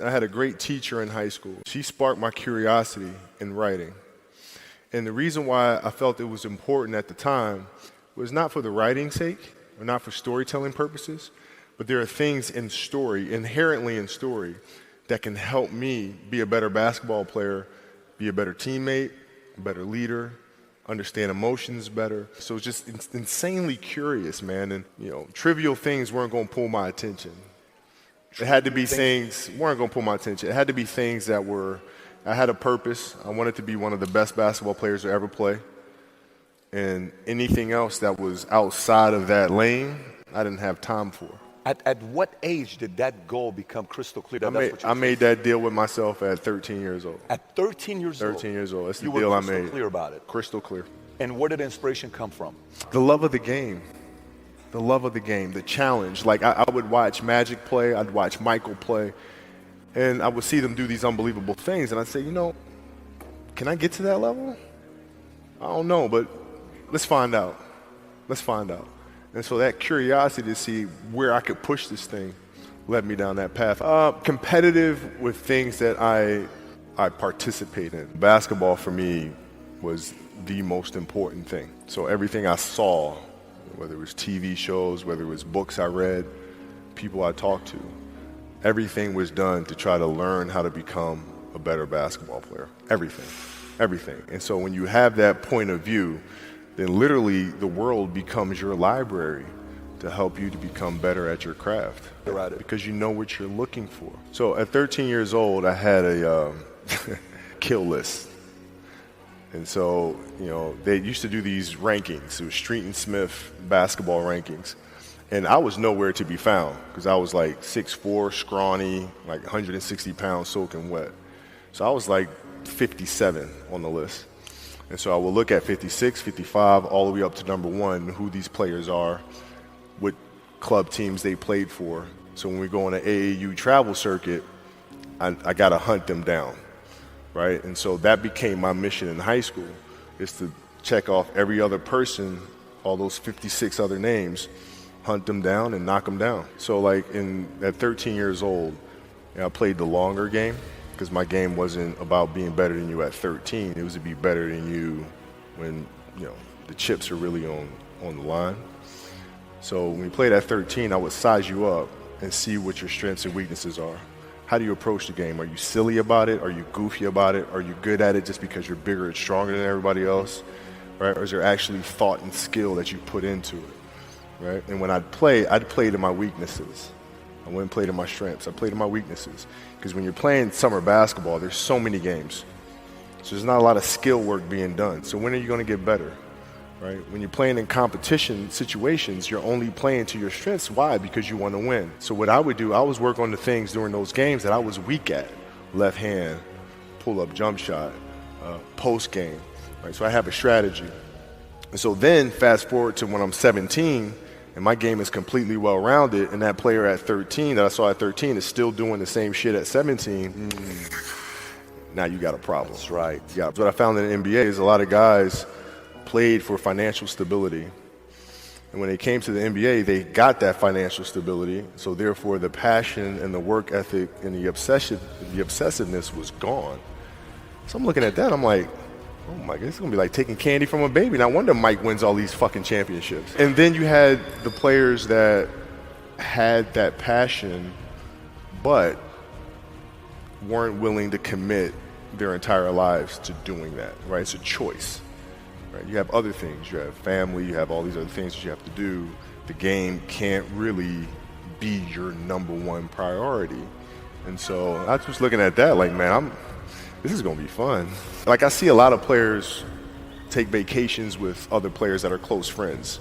I had a great teacher in high school. She sparked my curiosity in writing. And the reason why I felt it was important at the time was not for the writing's sake or not for storytelling purposes, but there are things in story, inherently in story, that can help me be a better basketball player, be a better teammate, a better leader, understand emotions better. So it's just insanely curious, man. And, trivial things weren't going to pull my attention. It had to be things weren't going to pull my attention. It had to be things that I had a purpose. I wanted to be one of the best basketball players to ever play. And anything else that was outside of that lane, I didn't have time for. At what age did that goal become crystal clear? I made that deal with myself at 13 years old. At 13 years old? 13 years old. That's the you deal were I made. crystal clear about it? Crystal clear. And where did inspiration come from? The love of the game. The love of the game, the challenge. Like I would watch Magic play, I'd watch Michael play, and I would see them do these unbelievable things, and I'd say, can I get to that level? I don't know, but let's find out. Let's find out. And so that curiosity to see where I could push this thing led me down that path. Competitive with things that I participate in. Basketball for me was the most important thing. So everything I saw, whether it was TV shows, whether it was books I read, people I talked to, everything was done to try to learn how to become a better basketball player. Everything. And so when you have that point of view, then literally the world becomes your library to help you to become better at your craft. Because you know what you're looking for. So at 13 years old, I had a kill list. And so, they used to do these rankings. It was Street and Smith basketball rankings. And I was nowhere to be found because I was like 6'4", scrawny, like 160 pounds soaking wet. So I was like 57 on the list. And so I would look at 56, 55, all the way up to number 1, who these players are, what club teams they played for. So when we go on an AAU travel circuit, I got to hunt them down. Right? And so that became my mission in high school, is to check off every other person, all those 56 other names, hunt them down and knock them down. So at 13 years old, I played the longer game because my game wasn't about being better than you at 13. It was to be better than you when, the chips are really on the line. So when we played at 13, I would size you up and see what your strengths and weaknesses are. How do you approach the game? Are you silly about it? Are you goofy about it? Are you good at it just because you're bigger and stronger than everybody else? Right? Or is there actually thought and skill that you put into it? Right? And when I'd play to my weaknesses. I wouldn't play to my strengths. I played to my weaknesses. Because when you're playing summer basketball, there's so many games. So there's not a lot of skill work being done. So when are you going to get better? Right? When you're playing in competition situations, you're only playing to your strengths. Why? Because you want to win. So what I would do, I was work on the things during those games that I was weak at. Left hand, pull-up jump shot, post game. Right? So I have a strategy. And so then fast forward to when I'm 17 and my game is completely well-rounded, and that player at 13 that I saw at 13 is still doing the same shit at 17, now you got a problem. That's right. Yeah. What I found in the NBA is a lot of guys played for financial stability. And when they came to the NBA, they got that financial stability. So therefore, the passion and the work ethic and the obsessiveness was gone. So I'm looking at that, I'm like, oh my God, it's going to be like taking candy from a baby. No wonder Mike wins all these fucking championships. And then you had the players that had that passion, but weren't willing to commit their entire lives to doing that, right? It's a choice. Right? You have other things. You have family. You have all these other things that you have to do. The game can't really be your number one priority. And so I was looking at that like, man, this is going to be fun. Like I see a lot of players take vacations with other players that are close friends.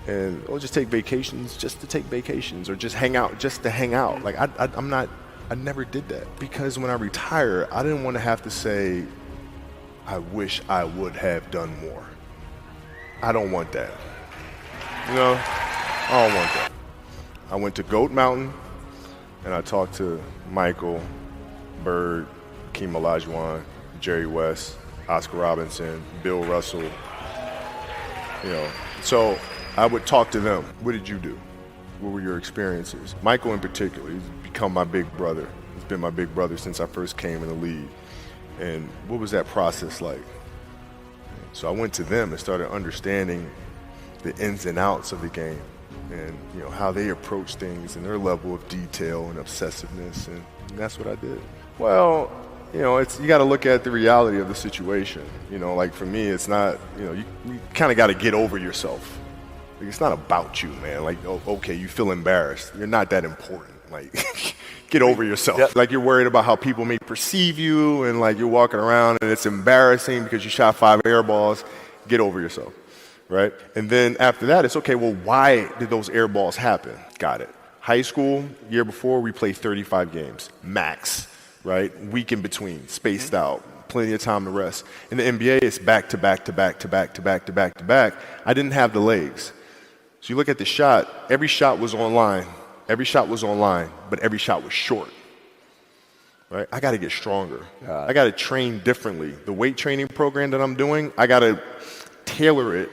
And just take vacations just to take vacations, or just hang out just to hang out. Like I never did that, because when I retire, I didn't want to have to say, I wish I would have done more. I don't want that. I don't want that. I went to Goat Mountain, and I talked to Michael, Bird, Hakeem Olajuwon, Jerry West, Oscar Robinson, Bill Russell. So I would talk to them. What did you do? What were your experiences? Michael in particular, he's become my big brother. He's been my big brother since I first came in the league. And what was that process like? So I went to them and started understanding the ins and outs of the game and, you know, how they approach things and their level of detail and obsessiveness, and that's what I did. Well, you know, you got to look at the reality of the situation. You know, like for me, it's not, you know, you kind of got to get over yourself. Like, it's not about you, man. Like, oh, okay, you feel embarrassed. You're not that important. Like, get over yourself. Yep. Like, you're worried about how people may perceive you, and like you're walking around and it's embarrassing because you shot 5 air balls. Get over yourself, right? And then after that, it's okay, well, why did those air balls happen? Got it. High school, year before, we played 35 games, max, right? Week in between, spaced out, plenty of time to rest. In the NBA, it's back to back to back to back to back to back to back. I didn't have the legs. So you look at the shot, every shot was online. Every shot was online, but every shot was short, right? I got to get stronger. I got to train differently. The weight training program that I'm doing, I got to tailor it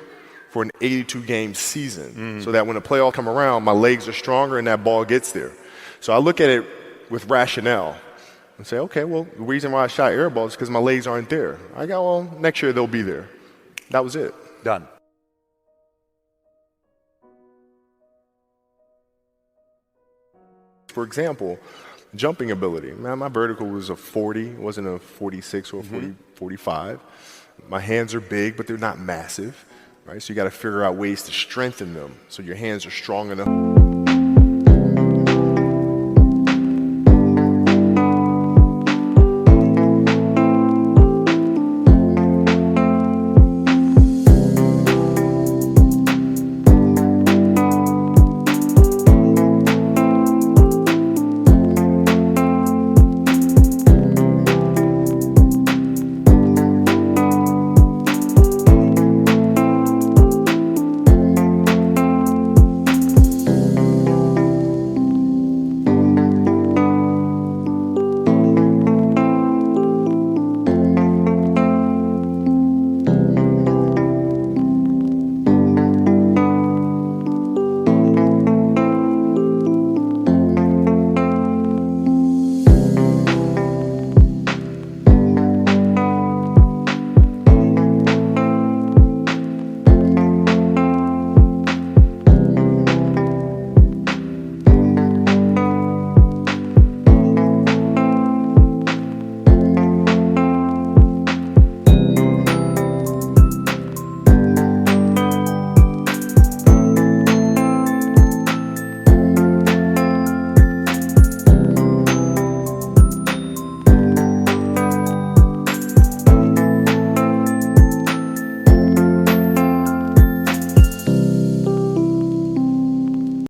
for an 82-game season so that when the playoffs come around, my legs are stronger and that ball gets there. So I look at it with rationale and say, okay, well, the reason why I shot air balls is because my legs aren't there. I go, well, next year they'll be there. That was it. Done. For example, jumping ability. Man, my vertical was a 40, it wasn't a 46 or a 45. My hands are big, but they're not massive, right? So you got to figure out ways to strengthen them so your hands are strong enough.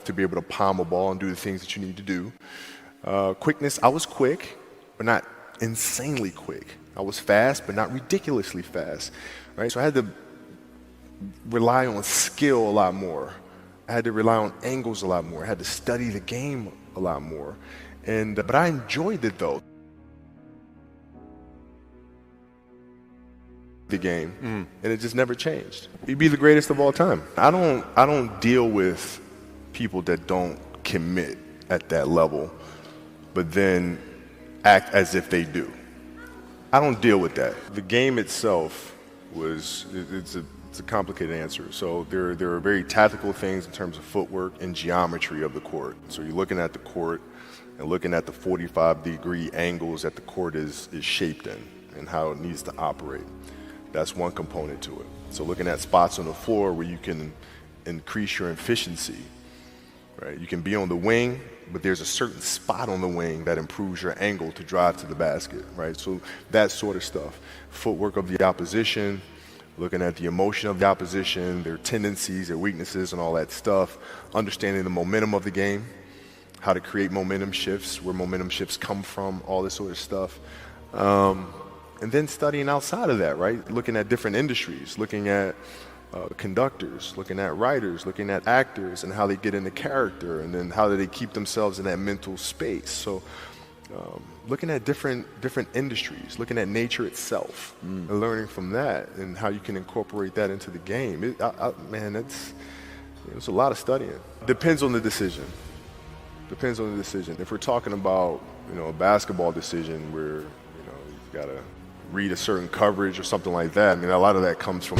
To be able to palm a ball and do the things that you need to do. Quickness, I was quick, but not insanely quick. I was fast, but not ridiculously fast, right? So I had to rely on skill a lot more. I had to rely on angles a lot more. I had to study the game a lot more. But I enjoyed it though. The game, and it just never changed. You'd be the greatest of all time. I don't deal with people that don't commit at that level, but then act as if they do. I don't deal with that. The game itself it's a complicated answer. So there are very tactical things in terms of footwork and geometry of the court. So you're looking at the court and looking at the 45-degree angles that the court is shaped in and how it needs to operate. That's one component to it. So looking at spots on the floor where you can increase your efficiency. Right? You can be on the wing, but there's a certain spot on the wing that improves your angle to drive to the basket, right? So that sort of stuff. Footwork of the opposition, looking at the emotion of the opposition, their tendencies, their weaknesses, and all that stuff. Understanding the momentum of the game, how to create momentum shifts, where momentum shifts come from, all this sort of stuff. And then studying outside of that, right? Looking at different industries, looking at conductors, looking at writers, looking at actors and how they get into character, and then how do they keep themselves in that mental space. So looking at different industries, looking at nature itself and learning from that and how you can incorporate that into the game. Man, it's a lot of studying. Depends on the decision. Depends on the decision. If we're talking about, a basketball decision where, you've got to read a certain coverage or something like that, I mean, a lot of that comes from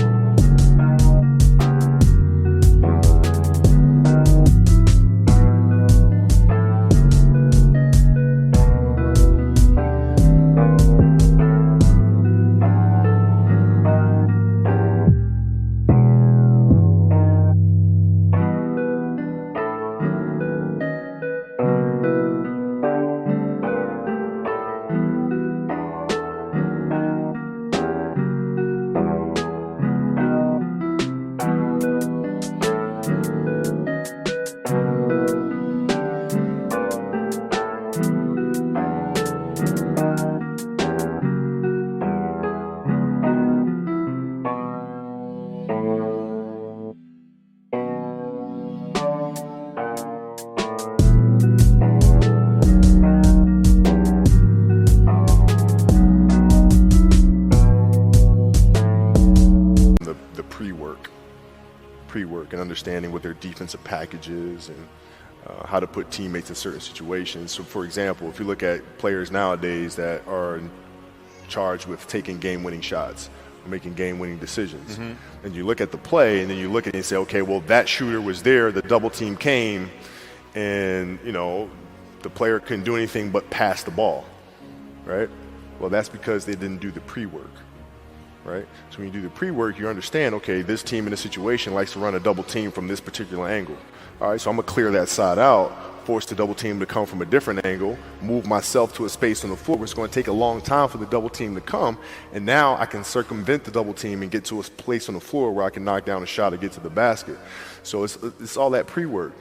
the pre-work and understanding what their defensive package is and how to put teammates in certain situations. So, for example, if you look at players nowadays that are charged with taking game-winning shots, or making game-winning decisions, and you look at the play and then you look at it and say, okay, well, that shooter was there, the double team came, and the player couldn't do anything but pass the ball, right? Well, that's because they didn't do the pre-work. Right? So when you do the pre-work, you understand, okay, this team in this situation likes to run a double team from this particular angle. All right, so I'm going to clear that side out, force the double team to come from a different angle, move myself to a space on the floor where it's going to take a long time for the double team to come, and now I can circumvent the double team and get to a place on the floor where I can knock down a shot or get to the basket. So it's all that pre-work.